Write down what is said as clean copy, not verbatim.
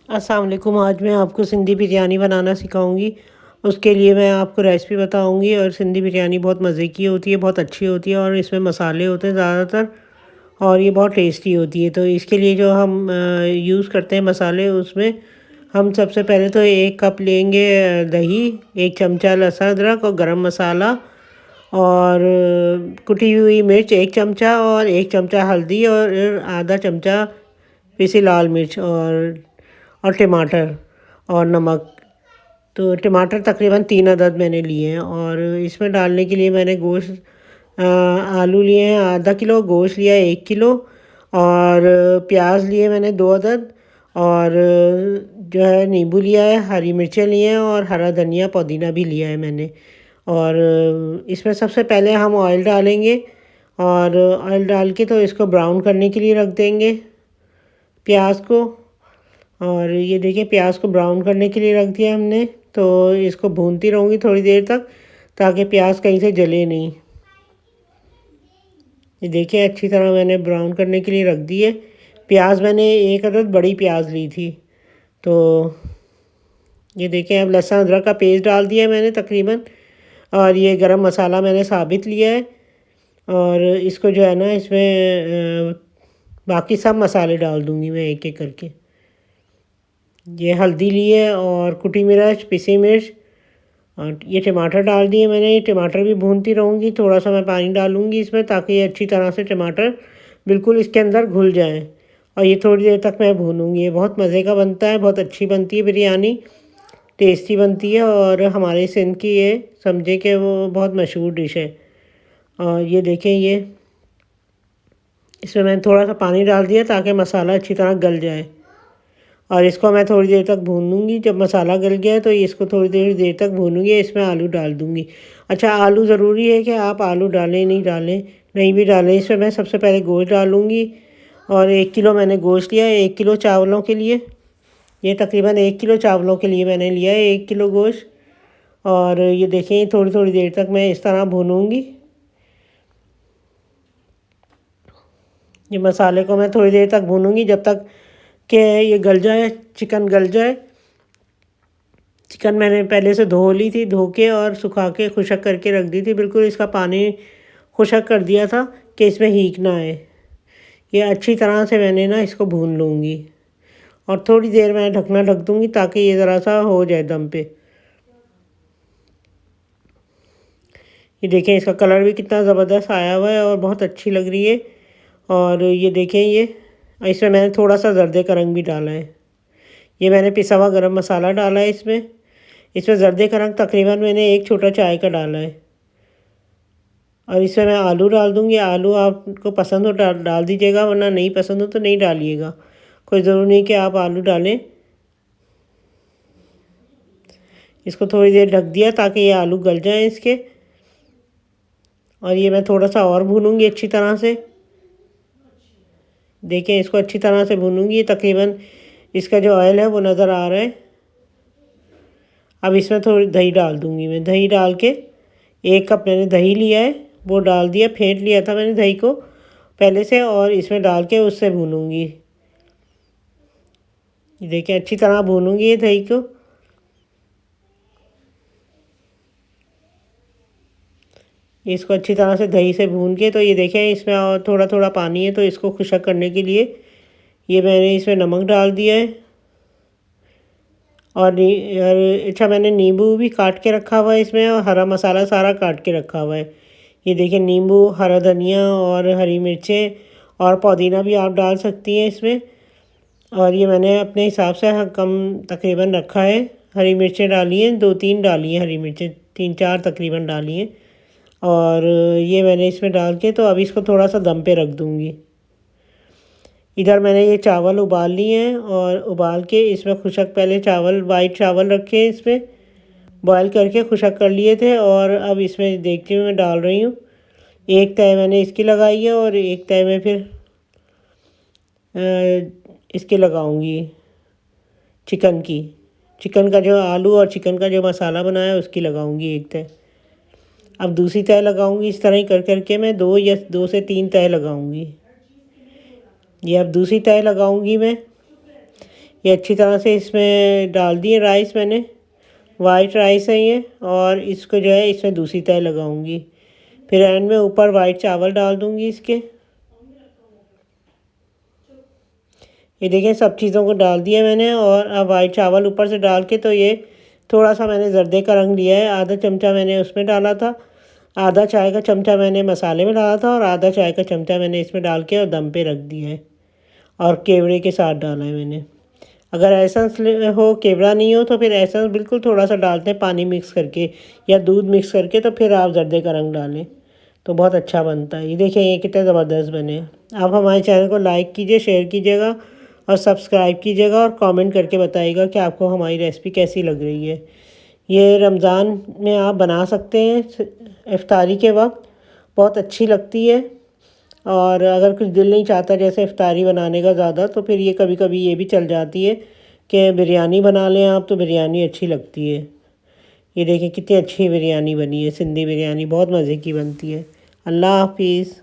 अस्सलाम वालेकुम। आज मैं आपको सिंधी बिरयानी बनाना सिखाऊंगी। उसके लिए मैं आपको रेसिपी बताऊंगी। और सिंधी बिरयानी बहुत मज़े की होती है, बहुत अच्छी होती है और इसमें मसाले होते हैं ज़्यादातर और ये बहुत टेस्टी होती है। तो इसके लिए जो हम यूज़ करते हैं मसाले, उसमें हम सबसे पहले तो 1 कप लेंगे दही, 1 चमचा लहसुन अदरक और गरम मसाला और कुटी हुई मिर्च 1 चमचा और 1 चमचा हल्दी और आधा चमचा पिसी लाल मिर्च और टमाटर और नमक। तो टमाटर तकरीबन 3 अदद मैंने लिए हैं। और इसमें डालने के लिए मैंने आलू लिए हैं ½ किलो, गोश्त लिया है 1 किलो और प्याज लिए मैंने 2 अदद और जो है नींबू लिया है, हरी मिर्चें लिए हैं और हरा धनिया पुदीना भी लिया है मैंने। और इसमें सबसे पहले हम ऑयल डालेंगे और ऑयल डाल के तो इसको ब्राउन करने के लिए रख देंगे प्याज को। और ये देखिए प्याज को ब्राउन करने के लिए रख दिया हमने। तो इसको भूनती रहूँगी थोड़ी देर तक ताकि प्याज कहीं से जले नहीं। ये देखिए अच्छी तरह मैंने ब्राउन करने के लिए रख दिए प्याज। मैंने 1 अदद बड़ी प्याज ली थी। तो ये देखिए अब लहसुन अदरक का पेस्ट डाल दिया मैंने तकरीबन। और ये गरम मसाला मैंने साबित लिया है। और इसको जो है ना इसमें बाकी सब मसाले डाल दूँगी मैं एक एक करके। ये हल्दी लिए और कुटी मिर्च, पिसी मिर्च और ये टमाटर डाल दिए मैंने। ये टमाटर भी भूनती रहूँगी, थोड़ा सा मैं पानी डालूँगी इसमें ताकि ये अच्छी तरह से टमाटर बिल्कुल इसके अंदर घुल जाए। और ये थोड़ी देर तक मैं भूनूँगी। ये बहुत मज़े का बनता है, बहुत अच्छी बनती है बिरयानी, टेस्टी बनती है और हमारे सिंध की ये समझे कि वो बहुत मशहूर डिश है। और ये देखें, ये इसमें मैंने थोड़ा सा पानी डाल दिया ताकि मसाला अच्छी तरह गल जाए। और इसको मैं थोड़ी देर तक भूनूंगी। जब मसाला गल गया तो इसको थोड़ी देर तक भूनूंगी। इसमें आलू डाल दूंगी। अच्छा, आलू ज़रूरी है कि आप आलू डालें नहीं डालें, नहीं भी डालें। इसमें मैं सबसे पहले गोश्त डालूंगी। और 1 किलो मैंने गोश्त लिया है 1 किलो चावलों के लिए। ये तकरीबन 1 किलो चावलों के लिए मैंने लिया है 1 किलो गोश्त। और ये देखें थोड़ी थोड़ी देर तक मैं इस तरह भूनूंगी। ये मसाले को मैं थोड़ी देर तक भूनूंगी जब तक कि ये गल जाए, चिकन गल जाए। चिकन मैंने पहले से धो ली थी, धो के और सुखा के खुशक करके रख दी थी। बिल्कुल इसका पानी खुशक कर दिया था कि इसमें हीक ना आए। ये अच्छी तरह से मैंने ना इसको भून लूँगी और थोड़ी देर मैं ढकना ढक दूँगी ताकि ये ज़रा सा हो जाए दम पे। ये देखें इसका कलर भी कितना ज़बरदस्त आया हुआ है और बहुत अच्छी लग रही है। और ये देखें, ये इसमें मैंने थोड़ा सा जर्दे का रंग भी डाला है। ये मैंने पिसा हुआ गरम मसाला डाला है इसमें। इसमें जर्दे का रंग तकरीबन मैंने 1 छोटा चाय का डाला है। और इसमें मैं आलू डाल दूँगी। आलू आपको पसंद हो डाल दीजिएगा, वरना नहीं पसंद हो तो नहीं डालिएगा। कोई ज़रूरी नहीं कि आप आलू डालें। इसको थोड़ी देर ढक दिया ताकि ये आलू गल जाएँ इसके। और ये मैं थोड़ा सा और भूनूँगी अच्छी तरह से। देखें इसको अच्छी तरह से भूनूँगी। तकरीबन इसका जो ऑयल है वो नज़र आ रहा है। अब इसमें थोड़ी दही डाल दूँगी मैं। दही डाल के 1 कप मैंने दही लिया है, वो डाल दिया। फेंट लिया था मैंने दही को पहले से और इसमें डाल के उससे भूनूँगी। देखिए अच्छी तरह भूनूँगी ये दही को। इसको अच्छी तरह से दही से भून के तो ये देखें इसमें और थोड़ा थोड़ा पानी है। तो इसको खुशक करने के लिए ये मैंने इसमें नमक डाल दिया है। और अच्छा, मैंने नींबू भी काट के रखा हुआ है इसमें और हरा मसाला सारा काट के रखा हुआ है। ये देखिए नींबू, हरा धनिया और हरी मिर्चें और पुदीना भी आप डाल सकती हैं इसमें। और ये मैंने अपने हिसाब से कम तकरीबन रखा है। हरी मिर्चें डाली हैं, 2-3 डाली हैं हरी मिर्चें, 3-4 तकरीबन डाली हैं। और ये मैंने इसमें डाल के तो अब इसको थोड़ा सा दम पे रख दूँगी। इधर मैंने ये चावल उबाल लिए हैं और उबाल के इसमें खुशक पहले चावल, वाइट चावल रखे हैं इसमें, बॉयल करके खुशक कर लिए थे। और अब इसमें देखती हूँ मैं डाल रही हूँ। एक तय मैंने इसकी लगाई है और एक तय में फिर इसके लगाऊंगी चिकन की। चिकन का जो आलू और चिकन का जो मसाला बनाया है उसकी लगाऊंगी एक तय। अब दूसरी तय लगाऊंगी। इस तरह ही कर करके मैं 2 से 3 तय लगाऊंगी। ये अब दूसरी तय लगाऊंगी मैं। ये अच्छी तरह से इसमें डाल दिए राइस मैंने। वाइट राइस है ये, और इसको जो है इसमें दूसरी तह लगाऊंगी। फिर एंड में ऊपर वाइट चावल डाल दूंगी इसके। ये देखें, सब चीज़ों को डाल दिया मैंने, और अब वाइट चावल ऊपर से डाल के, तो ये थोड़ा सा मैंने जर्दे का रंग लिया है। आधा चमचा मैंने उसमें डाला था, आधा चाय का चमचा मैंने मसाले में डाला था, और आधा चाय का चमचा मैंने इसमें डाल के और दम पे रख दिया है, और केवड़े के साथ डाला है मैंने। अगर एसेंस हो, केवड़ा नहीं हो, तो फिर एसेंस बिल्कुल थोड़ा सा डालते हैं पानी मिक्स करके या दूध मिक्स करके, तो फिर आप जर्दे का रंग डालें तो बहुत अच्छा बनता है। ये देखिए, ये कितने ज़बरदस्त बने। आप हमारे चैनल को लाइक कीजिए, शेयर कीजिएगा और सब्सक्राइब कीजिएगा, और कमेंट करके बताइएगा कि आपको हमारी रेसिपी कैसी लग रही है। ये रमज़ान में आप बना सकते हैं इफ्तारी के वक्त, बहुत अच्छी लगती है। और अगर कुछ दिल नहीं चाहता जैसे इफ्तारी बनाने का ज़्यादा, तो फिर ये कभी कभी ये भी चल जाती है कि बिरयानी बना लें आप, तो बिरयानी अच्छी लगती है। ये देखिए कितनी अच्छी बिरयानी बनी है, सिंधी बिरयानी बहुत मज़े की बनती है। अल्लाह हाफिज़।